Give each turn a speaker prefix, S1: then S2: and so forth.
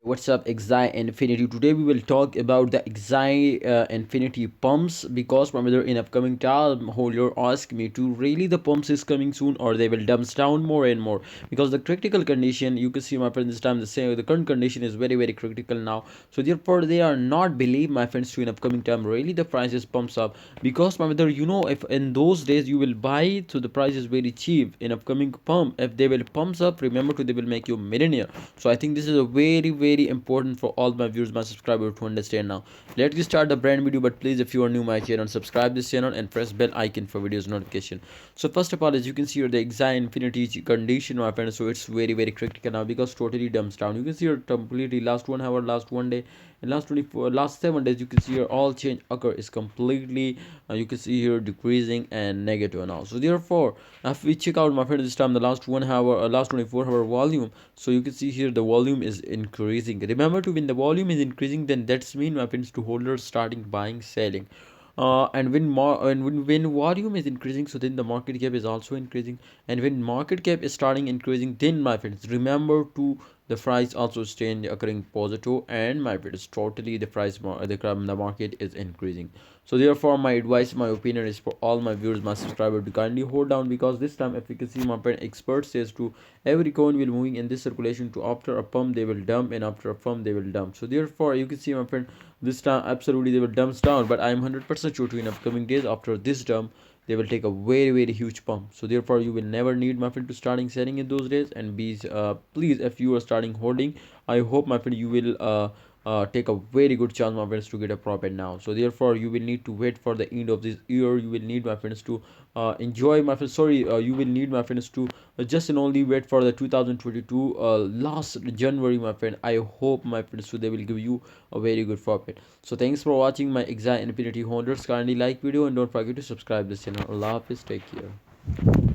S1: What's up, Axie Infinity? Today we will talk about the Axie Infinity pumps because whether in upcoming time holder ask me to really the pumps is coming soon or they will dumps down more and more because the critical condition you can see my friends this time the same the current condition is very critical now, so therefore they are not believe my friends to in upcoming time really the prices pumps up because my brother if in those days you will buy it so the price is very cheap in upcoming pump if they will pumps up remember to they will make you millionaire. So I think this is a very important for all my viewers, my subscribers to understand now. Let's get start the brand video, but please if you are new my channel, subscribe this channel and press bell icon for videos notification. So first of all, as you can see here, the Axie Infinity condition my friends, so it's very critical now because totally dumps down. You can see here completely last 1 hour, last 1 day, in last 24 last 7 days you can see here all change occur is completely you can see here decreasing and negative now. So therefore if we check out my friend this time the last 1 hour last 24-hour volume, so you can see here the volume is increasing. Remember to when the volume is increasing, then that's mean my friends to holders starting buying selling, and when more and when volume is increasing, so then the market cap is also increasing, and when market cap is starting increasing, then my friends remember to the price also stay occurring positive, and my friends totally the price the market is increasing. So therefore my advice my opinion is for all my viewers my subscribers to kindly hold down because this time if you can see my friend expert says to every coin will moving in this circulation to after a pump they will dump and after a pump they will dump. So therefore you can see my friend this time absolutely they will dumps down, but I am 100% sure to in upcoming days after this dump they will take a very huge pump. So therefore you will never need my friend to starting selling in those days, and be please if you are starting holding, I hope my friend you will take a very good chance my friends to get a profit now. So therefore you will need to wait for the end of this year, you will need my friends to enjoy my friends sorry you will need my friends to just and only wait for the 2022 last January my friend. I hope my friends so they will give you a very good profit. So thanks for watching my Axie Infinity holders, kindly like video and don't forget to subscribe this channel. Allah Hafiz, take care.